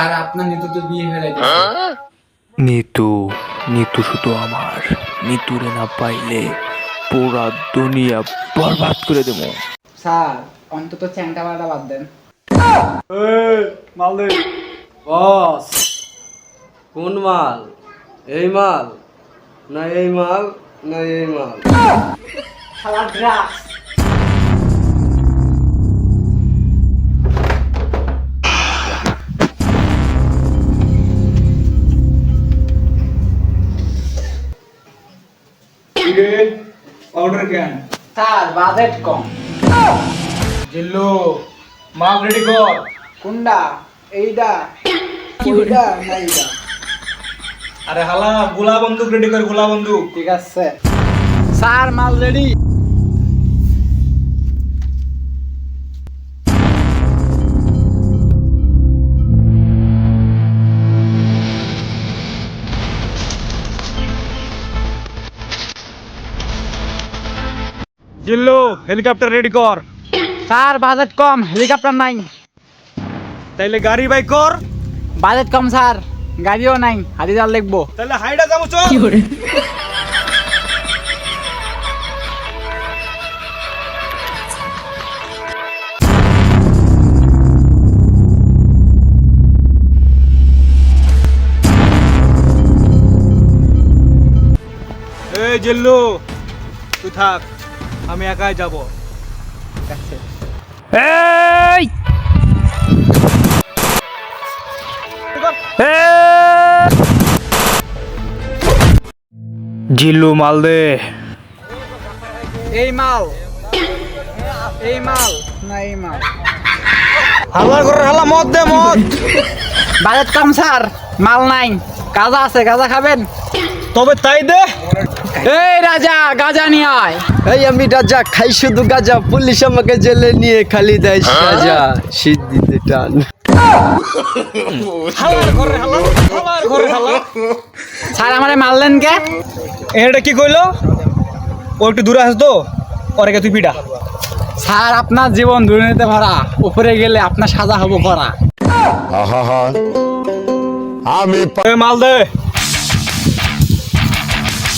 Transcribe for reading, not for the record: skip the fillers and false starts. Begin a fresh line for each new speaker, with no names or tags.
Sir আপনার নিতু তো বিয়ে হয়ে গেছে।
নিতু শুধু আমার। নিতুরে না পাইলে পুরা দুনিয়া বরবাদ করে দেবো।
স্যার অন্তত চ্যাংটা বাড়া বাদ দেন।
মাল দে।
বস কোন মাল? এই মাল না এই মাল না এই মাল?
শালা drugs.
Powder can.
Sir budget কম।
জিল্লু মাল রেডি কর।
কোনটা? এইটা ওইটা না এইটা?
আরে হালা গোলা বন্দুক রেডি কর, গোলা বন্দুক।
ঠিক আছে স্যার, মাল রেডি।
জিল্লু হেলিকপ্টার রেডি কর।
স্যার বাজেট কম, হেলিকপ্টার নাই।
তাইলে গাড়ি বাই কর।
বাজেট কম স্যার, গাড়িও নাই, হাতিজার লিখবো।
তাইলে হাইডা যাবো চল। এই জিল্লু তুই থাক, আমি একাই যাব।
এই জিল্লু মাল দে।
এই মাল, এই মাল না এই মাল?
হাল্লা করে হাল্লা, মদ দে মদ।
বাজেট কম স্যার, মাল নাই। গাঁজা আছে, গাঁজা খাবেন?
তবে তাই দে।
এই রাজা, গাঁজা নিয়ে আয়।
এই আমি রাজা, খাই শুধু গাজা, পুলিশ আমাকে জেলে নিয়ে খালি দেয় সাজা। সিদ্ধিতে টান।
হাল্লার ঘরে হাল্লা, হাল্লার ঘরে হাল্লা।
স্যার আমারে মারলেন কে?
এটা কি কইলো? ও একটু দূরে আস তো, ওরে তুই পিটা।
স্যার আপনার জীবন দুর্নীতিতে ভরা, উপরে গেলে আপনার সাজা হবো করা।
আমি
মাল দে।